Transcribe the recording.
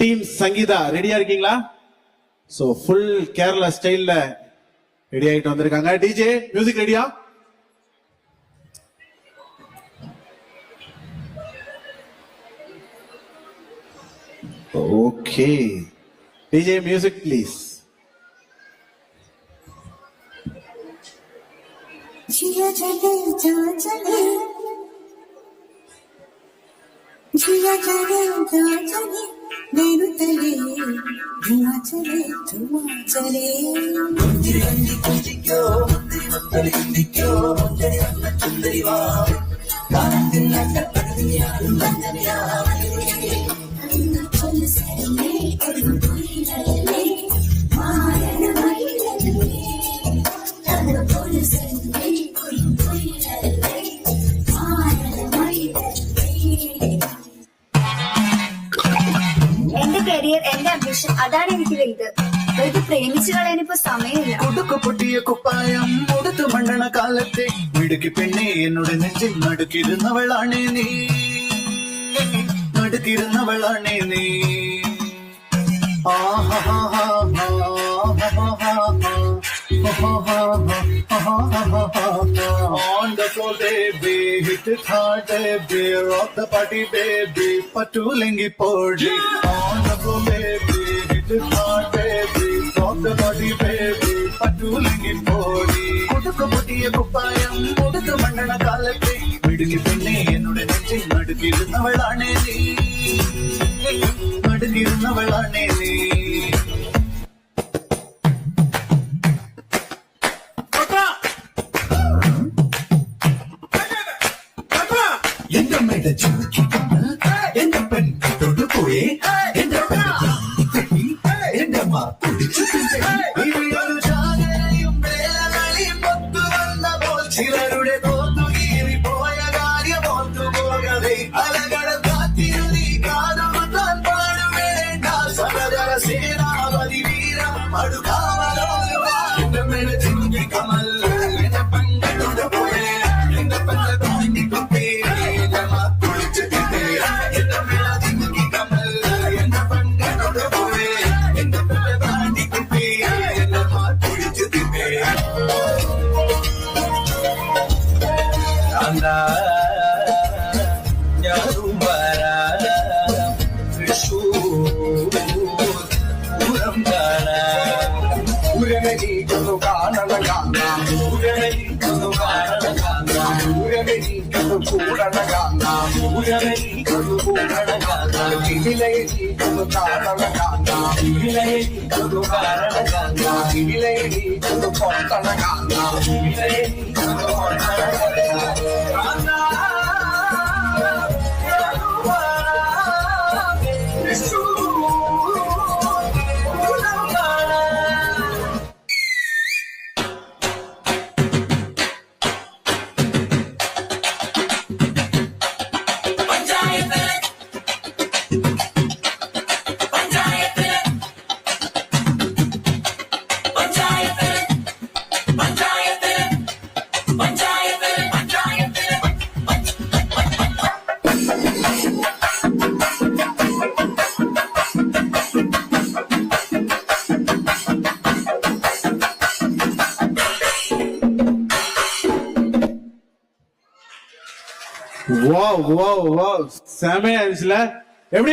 Team Sangeetha ரெடியா இருக்கீங்களா? So full Kerala ஸ்டைல்ல ரெடி ஆயிட்டு வந்திருக்காங்க. டிஜே மியூசிக் ரெடியா? Okay, DJ music please. जिया चले जो चले जिया चले जो चले मेरू तले धुआं चले मंदिर बंदी कुंजिक्यो मंदिर मत्तल कुंजिक्यो मंदिर वन्न चुंदरी वा कांदिन नट्ट पडदिया बंदनिया चल सरे कोई नले मारन मईले चल बोल से എന്റെ കരിയർ, എന്റെ അംബിഷൻ, അതാണ് എനിക്ക് വലുത്. വെറുതെ പ്രേമിച്ചു കളയാനിപ്പോ സമയമില്ല. കുടുക്കു പൊട്ടിയ കുപ്പായം കൊടുത്തു മണ്ണണ കാലത്തെ മിടുക്കി പെണ്ണെ എന്നോട് നെഞ്ചിൽ നടുക്കിരുന്നവളാണേ നീ, നടുക്കിരുന്നവളാണേ നീ. On the floor, baby, hit it hard, baby, rock the party, baby, patulengi podi. On the floor, baby, hit it hard, baby, rock the party, baby, patulengi podi. Kudukku pottiya kuppayam koduthu mandana kaalatte midukki penne ennude nechil nadukirunnavalane nee, nadukirunnavalane nee. எந்த மேட சின்னி கண்ணல் எந்த பெண் தொட்டு போயே எந்த பெண் எந்தம்மா குடிச்சு ഒരു ജാഗരയും വേലകളിയും ഒത്തു വന്ന പോൽ ചിലരുടെ തോത്തു കീറി പോയ കാര്യം ഓർത്തു പോകവേ അലകട കാത്തിരുതി കാതുകുത്താൻ പാടുവേണ്ട സഹജര സേനാപതി വീരം അടുക്കാവലോ എന്റെ മേട ചിന്നി കമൽ എന്റെ പെൺകൊണ്ടു പോയേ എന്റെ പെണ്ണെ താണ്ടി കുപ്പി செமையா இருந்துச்சுல.